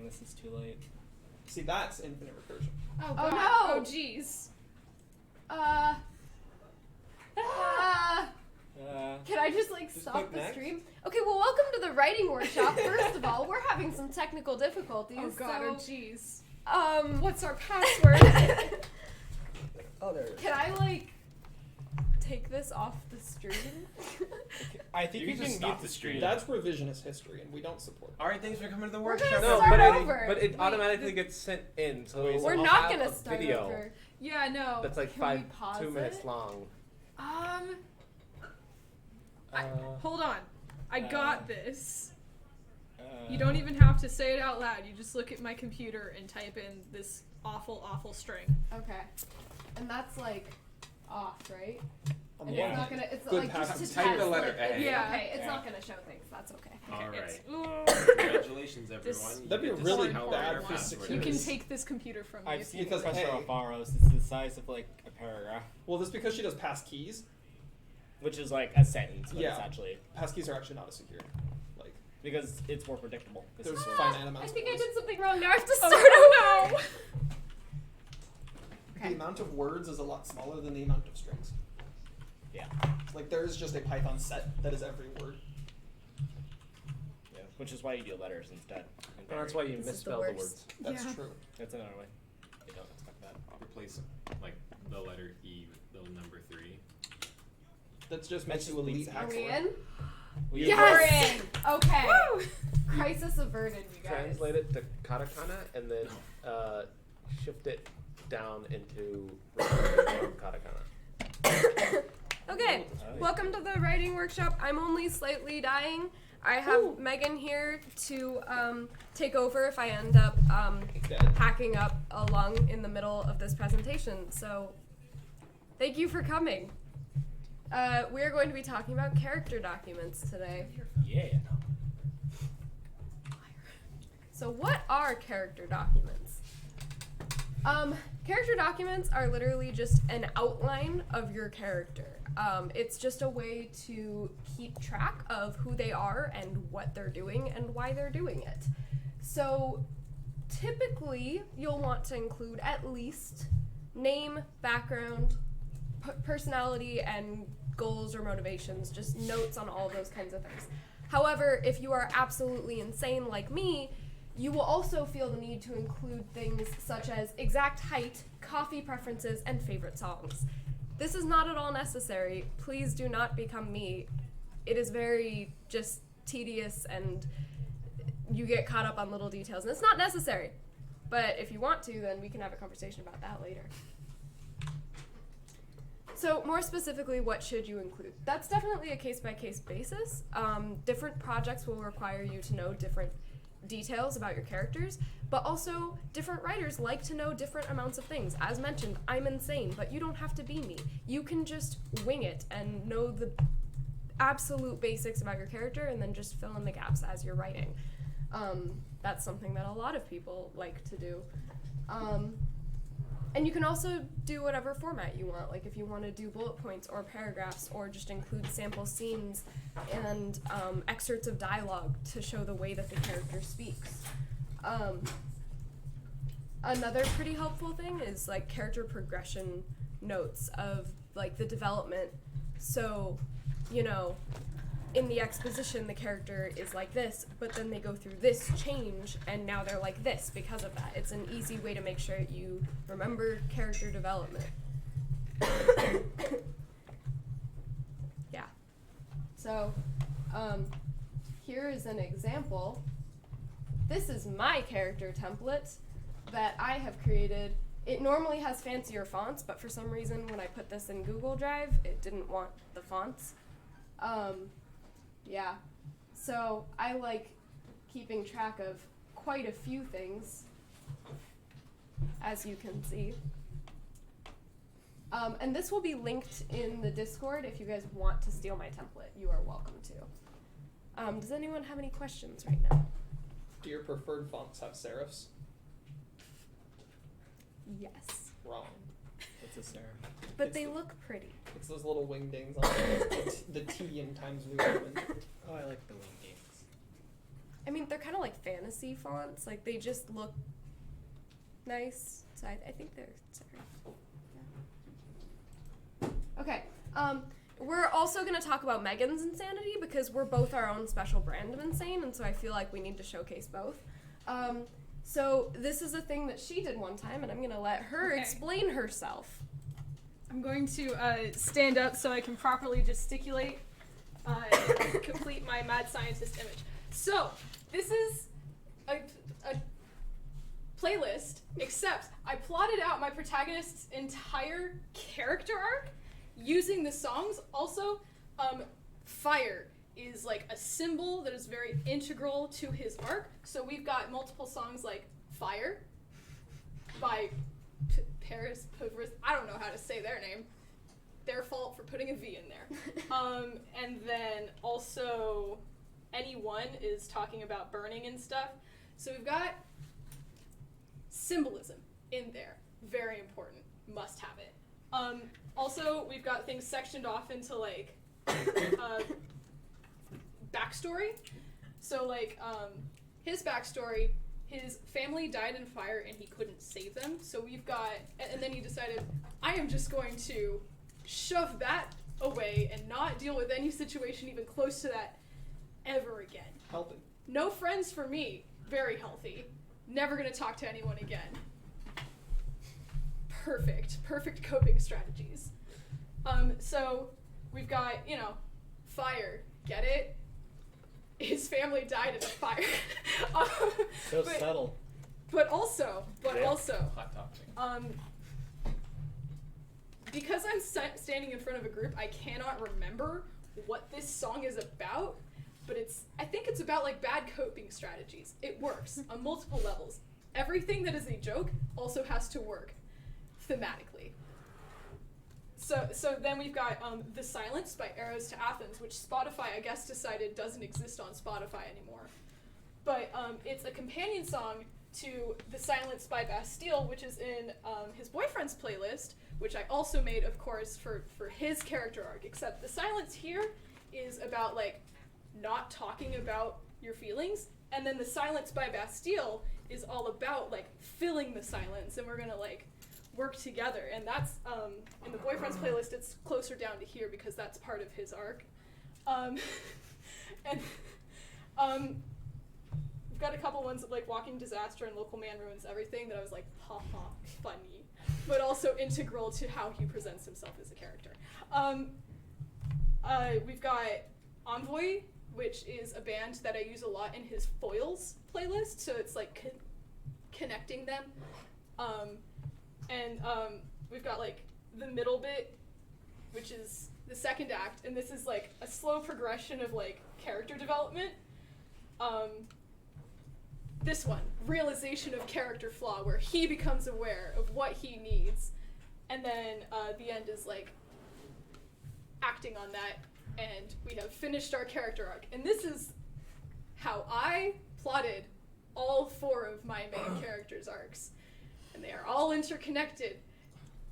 recording this is too late. See, that's infinite recursion. Oh, Oh, God. no. Oh, jeez. Can I just stop click the next. stream? Okay, well, welcome to the writing workshop. First of all, we're having some technical difficulties. Oh, God. so, Oh, jeez. What's What's our password? Oh, there it is. Can I take this off the stream? I think You you can just can stop mute the the stream. stream. That's revisionist history, and we don't support that. All right, thanks for coming to the We're workshop. gonna No, start but over. but it Wait, automatically gets sent in. So We're I'll not have gonna a start video over. Yeah, no. that's like Can we pause 2 minutes it? long. Hold on. I got this. You Uh, don't even have to say it out loud. You just look at my computer and type in this awful, awful string. Okay. And that's off, right? On And the Yeah. it's one not hand, gonna. It's good just passive. to Type test. the letter it's- A. Yeah. Okay, it's Yeah. not gonna show things. That's okay. All It's- right. Congratulations, This- everyone. That'd be You get to really see how bad our for password security. You can is. take this computer from me. I've if seen you Because Professor A- Alfaro's. It's the size of a paragraph, Well, that's because she does pass keys. which is a sentence, but Yeah. it's actually Pass keys are actually not as secure. because it's more predictable. 'Cause There's it's finite I amounts think of I words. did something wrong. Now I have to Oh, start oh, over. The amount of words is a lot smaller than the amount of strings. Yeah. There's just a Python set that is every word. Yeah, which is why you do letters instead. And that's why you This is the misspell the worst. words. That's Yeah. true. That's another way. You don't expect that. Replace the letter E with the number 3. That's just That's makes you just elite leads- Are we hacker. in? We Yes! We're in. Okay. Woo! Crisis averted, you guys. Translate it to katakana and then shift it down into katakana. Okay, Alright. welcome to the writing workshop. I'm only slightly dying. I have Megan here to take over if I end up Dead. hacking up along in the middle of this presentation. So, thank you for coming. We are going to be talking about character documents today. Yeah. So what are character documents? Character documents are literally just an outline of your character. It's just a way to keep track of who they are and what they're doing and why they're doing it. So typically you'll want to include at least name, background, personality, and goals or motivations, just notes on all those kinds of things. However, if you are absolutely insane like me, you will also feel the need to include things such as exact height, coffee preferences, and favorite songs. This is not at all necessary. Please do not become me. It is very just tedious and you get caught up on little details, and it's not necessary. But if you want to, then we can have a conversation about that later. So more specifically, what should you include? That's definitely a case-by-case basis. Different projects will require you to know different details about your characters, but also different writers like to know different amounts of things. As mentioned, I'm insane, but you don't have to be me. You can just wing it and know the absolute basics about your character and then just fill in the gaps as you're writing. That's something that a lot of people like to do. And you can also do whatever format you want. Like if you want to do bullet points or paragraphs or just include sample scenes and excerpts of dialogue to show the way that the character speaks. Another pretty helpful thing is character progression notes of the development. So, in the exposition, the character is like this, but then they go through this change, and now they're like this because of that. It's an easy way to make sure you remember character development. Yeah. So, here is an example. This is my character template that I have created. It normally has fancier fonts, but for some reason when I put this in Google Drive, it didn't want the fonts. Yeah, so I like keeping track of quite a few things, as you can see. And this will be linked in the Discord if you guys want to steal my template. You are welcome to. Does anyone have any questions right now? Do your preferred fonts have serifs? Yes, Wrong. What's a serif? but It's they the- look pretty. It's those little wingdings on the T in Times New Roman. Oh, I like the wing games. I mean, they're kind of like fantasy fonts. Like, they just look nice. So I think they're sorry. Yeah. Okay. We're also going to talk about Megan's insanity because we're both our own special brand of insane, and so I feel like we need to showcase both. So this is a thing that she did one time, and I'm going to let her Okay. explain herself. I'm going to stand up so I can properly gesticulate, complete my mad scientist image. So, this is a playlist, except I plotted out my protagonist's entire character arc using the songs. Also, fire is like a symbol that is very integral to his arc. So we've got multiple songs like Fire by Paris Pavris. I don't know how to say their name. Their fault for putting a V in there. And then also Anyone is talking about burning and stuff. So we've got symbolism in there. Very important. Must have it. Also, we've got things sectioned off into like backstory. So like his backstory, his family died in fire and he couldn't save them. So we've got, and then he decided, I am just going to shove that away and not deal with any situation even close to that ever again. Healthy. No friends for me. Very healthy. Never gonna talk to anyone again. Perfect coping strategies. So we've got, fire. Get it? His family died in a fire. So but- subtle. But also, Hot topic. because I'm standing in front of a group, I cannot remember what this song is about, but I think it's about like bad coping strategies. It works on multiple levels. Everything that is a joke also has to work thematically. So then we've got The Silence by Arrows to Athens, which Spotify, I guess, decided doesn't exist on Spotify anymore. But it's a companion song to The Silence by Bastille, which is in his boyfriend's playlist, which I also made, of course, for his character arc, except The Silence here is about, like, not talking about your feelings, and then The Silence by Bastille is all about, like, filling the silence, and we're gonna, like, work together, and that's, in the boyfriend's playlist, it's closer down to here because that's part of his arc. We've got a couple ones of, like, Walking Disaster and Local Man Ruins Everything that I was like, haha, funny, but also integral to how he presents himself as a character. We've got Envoy, which is a band that I use a lot in his Foils playlist, so it's, like, connecting them. We've got, like, the middle bit, which is the second act, and this is, like, a slow progression of, like, character development. This one, realization of character flaw, where he becomes aware of what he needs, and then the end is, like, acting on that, and we have finished our character arc. And this is how I plotted all 4 of my main characters' arcs. And they are all interconnected.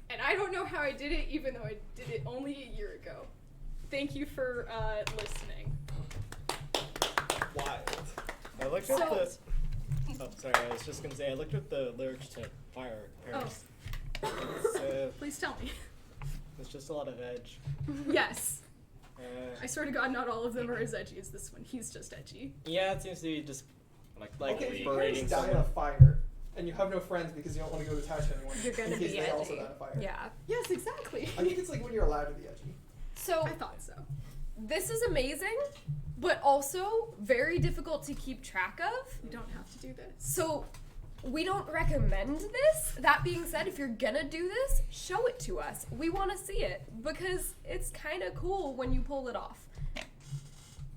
And I don't know how I did it, even though I did it only a year ago. Thank you for listening. Wild. I looked at the... Oh, sorry, I was just gonna say, I looked at the lyrics to Fire Paris. Please tell me. It's just a lot of edge. Yes. I Uh, swear to God, not all of them are as edgy as this one. He's just edgy. yeah, it seems to be just Like okay, bully. berating die in a someone. fire, and you have no friends because you don't want to go attached to anyone. You're gonna in case be they also edgy. die in a fire. Yeah. Yes, exactly. I think it's like when you're allowed to be edgy. So I thought so. this is amazing, but also very difficult to keep track of. You don't have to do this. So we don't recommend this. That being said, if you're gonna do this, show it to us. We want to see it because it's kind of cool when you pull it off.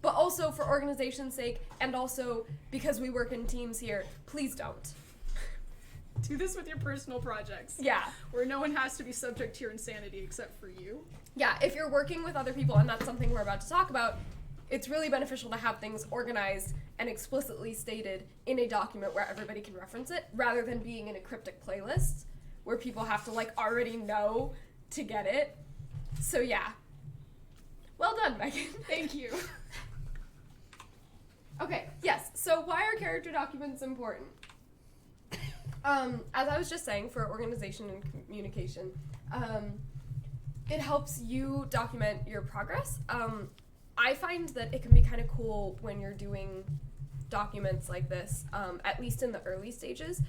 But also for organization's sake, and also because we work in teams here, please don't. Do this with your personal projects. Yeah. Where no one has to be subject to your insanity except for you. Yeah, if you're working with other people, and that's something we're about to talk about, it's really beneficial to have things organized and explicitly stated in a document where everybody can reference it, rather than being in a cryptic playlist where people have to, like, already know to get it. So yeah. Well done, Megan. Thank you. Okay, yes. So why are character documents important? As I was just saying, for organization and communication, it helps you document your progress. I find that it can be kind of cool when you're doing documents like this, at least in the early stages,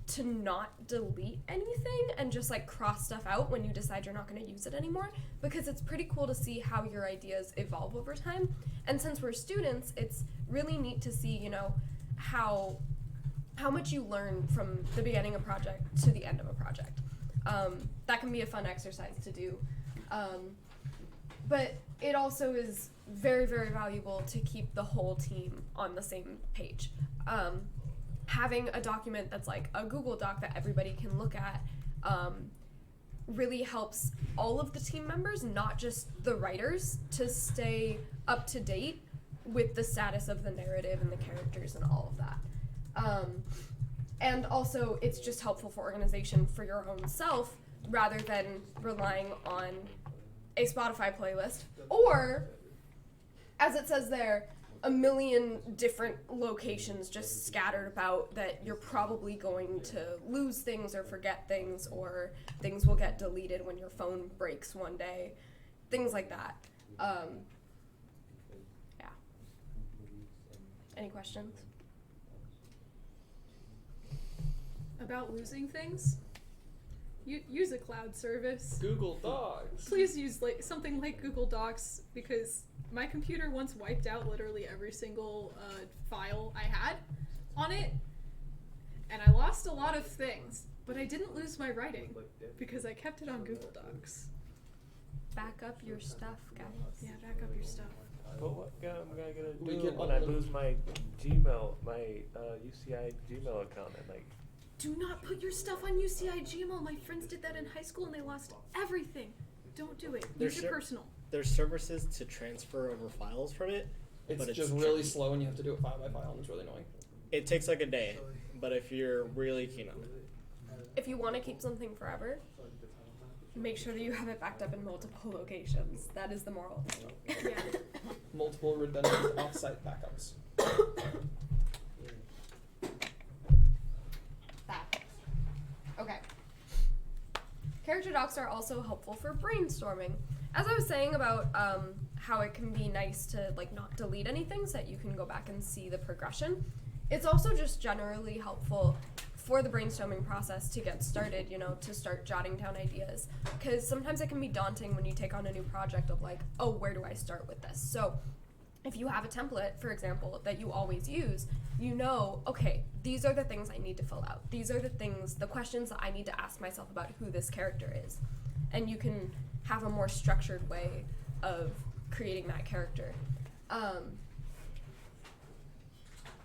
to not delete anything and just like cross stuff out when you decide you're not going to use it anymore, because it's pretty cool to see how your ideas evolve over time. And since we're students, it's really neat to see, you know, how much you learn from the beginning of a project to the end of a project. That can be a fun exercise to do. But it also is very, very valuable to keep the whole team on the same page. Having a document that's like a Google Doc that everybody can look at really helps all of the team members, not just the writers, to stay up to date with the status of the narrative and the characters and all of that. And also, it's just helpful for organization for your own self rather than relying on a Spotify playlist or, as it says there, a million different locations just scattered about that you're probably going to lose things or forget things, or things will get deleted when your phone breaks one day, things like that. Yeah. Any questions? About losing things? Use a cloud service. Google Docs. Please use like something like Google Docs, because my computer once wiped out literally every single file I had on it, and I lost a lot of things, but I didn't lose my writing because I kept it on Google Docs. Back up your stuff, guys. Yeah, back up your stuff. But what am I gonna We do get when all I the- lose my Gmail, my UCI Gmail account? And like, Do not put your stuff on UCI GML. My friends did that in high school and they lost everything. Don't do it. There's Use your cer- personal. There's services to transfer over files from it. It's But it's just really tricky. slow and you have to do it file by file and it's really annoying. It takes like a day, but if you're really keen on it. If you want to keep something forever, make sure that you have it backed up in multiple locations. That is the moral. Yeah. Multiple redundant offsite backups. That. Okay. Character docs are also helpful for brainstorming. As I was saying about how it can be nice to like not delete anything so that you can go back and see the progression, it's also just generally helpful for the brainstorming process to get started, you know, to start jotting down ideas. Because sometimes it can be daunting when you take on a new project of like, oh, where do I start with this? So if you have a template, for example, that you always use, you know, okay, these are the things I need to fill out. These are the questions that I need to ask myself about who this character is. And you can have a more structured way of creating that character.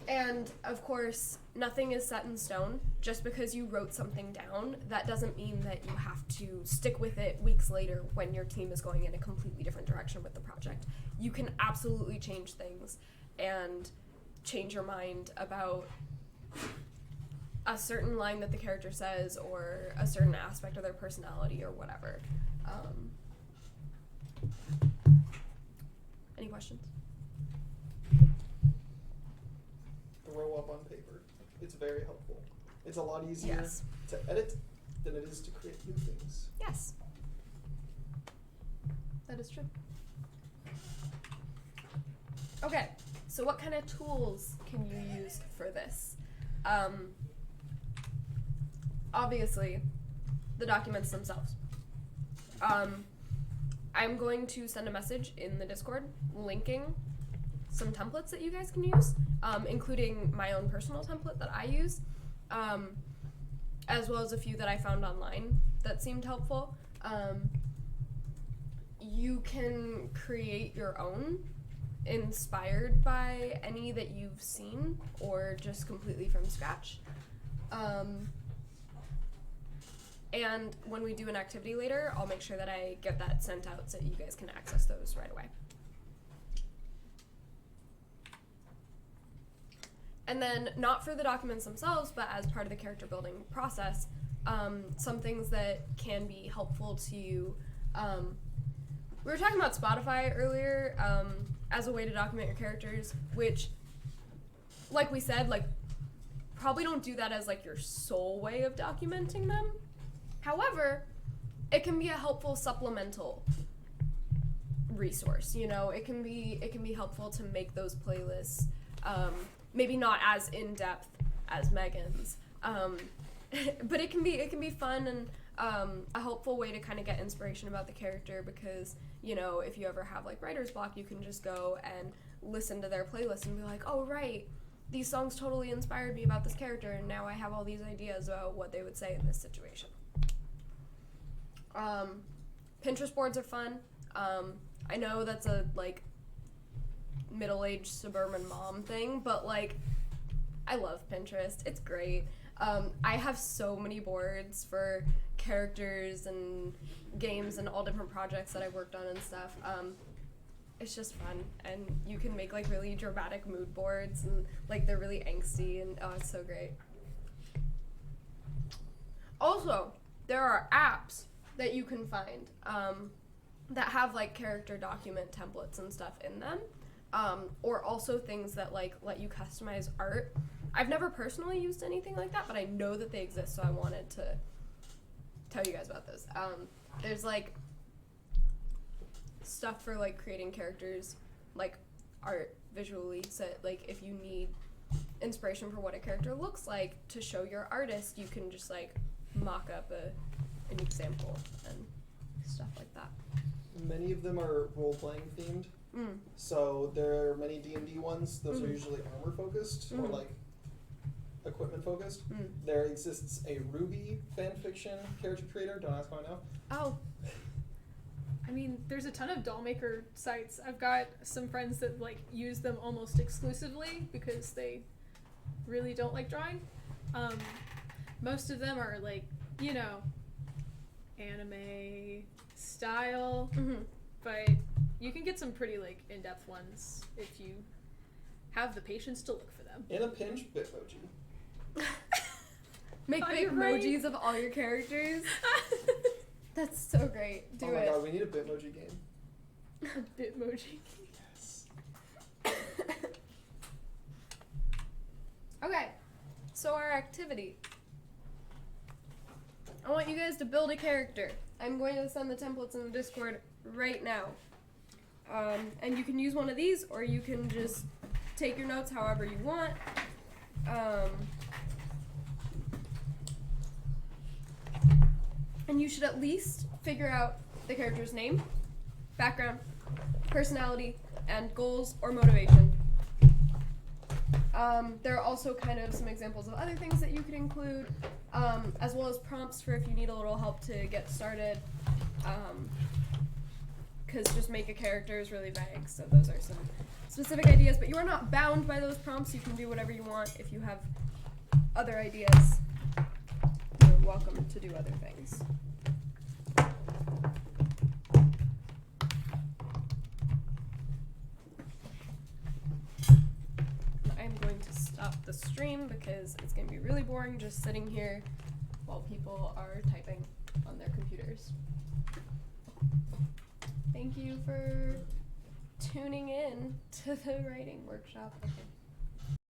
And of course, nothing is set in stone. Just because you wrote something down, that doesn't mean that you have to stick with it weeks later when your team is going in a completely different direction with the project. You can absolutely change things and change your mind about a certain line that the character says or a certain aspect of their personality or whatever. Any questions? Throw up on paper. It's very helpful. It's a lot easier Yes. to edit than it is to create new things. Yes. That is true. Okay, so what kind of tools can you use for this? Obviously, the documents themselves. I'm going to send a message in the Discord linking some templates that you guys can use, including my own personal template that I use, as well as a few that I found online that seemed helpful. You can create your own inspired by any that you've seen or just completely from scratch. And when we do an activity later, I'll make sure that I get that sent out so you guys can access those right away. And then, not for the documents themselves, but as part of the character building process, some things that can be helpful to you. We were talking about Spotify earlier as a way to document your characters, which like we said, like, probably don't do that as like your sole way of documenting them. However, it can be a helpful supplemental resource. You know, it can be helpful to make those playlists. Maybe not as in depth as Megan's, but it can be fun and a helpful way to kind of get inspiration about the character, because, you know, if you ever have like writer's block, you can just go and listen to their playlist and be like, oh right, these songs totally inspired me about this character, and now I have all these ideas about what they would say in this situation. Pinterest boards are fun. I know that's a like middle-aged suburban mom thing, but like I love Pinterest. It's great. I have so many boards for characters and games and all different projects that I've worked on and stuff. It's just fun, and you can make like really dramatic mood boards, and like they're really angsty, and oh, it's so great. Also, there are apps that you can find that have like character document templates and stuff in them, or also things that like let you customize art. I've never personally used anything like that, but I know that they exist, so I wanted to tell you guys about this. There's like stuff for like creating characters, like art visually, so like if you need inspiration for what a character looks like to show your artist, you can just like mock up an example and stuff like that. Many of them are role-playing themed. So there are many D&D ones. Those are usually armor focused or like equipment focused. There exists a Ruby fanfiction character creator. Don't ask why now. Oh. I mean, there's a ton of doll maker sites. I've got some friends that like use them almost exclusively because they really don't like drawing. Most of them are like, you know, anime style, but you can get some pretty like in-depth ones if you have the patience to look for them. In a pinch, Bitmoji. Make Oh, big you're right. emojis of all your characters. That's so great. Do oh my it. god, we need a Bitmoji game. Bitmoji. Yes. Okay, so our activity. I want you guys to build a character. I'm going to send the templates in the Discord right now. And you can use one of these, or you can just take your notes however you want. And you should at least figure out the character's name, background, personality, and goals or motivation. There are also kind of some examples of other things that you could include, as well as prompts for if you need a little help to get started. Because just make a character is really vague, so those are some specific ideas, but you are not bound by those prompts. You can do whatever you want. If you have other ideas, you're welcome to do other things. I'm going to stop the stream because it's going to be really boring just sitting here while people are typing on their computers. Thank you for tuning in to the writing workshop. Okay.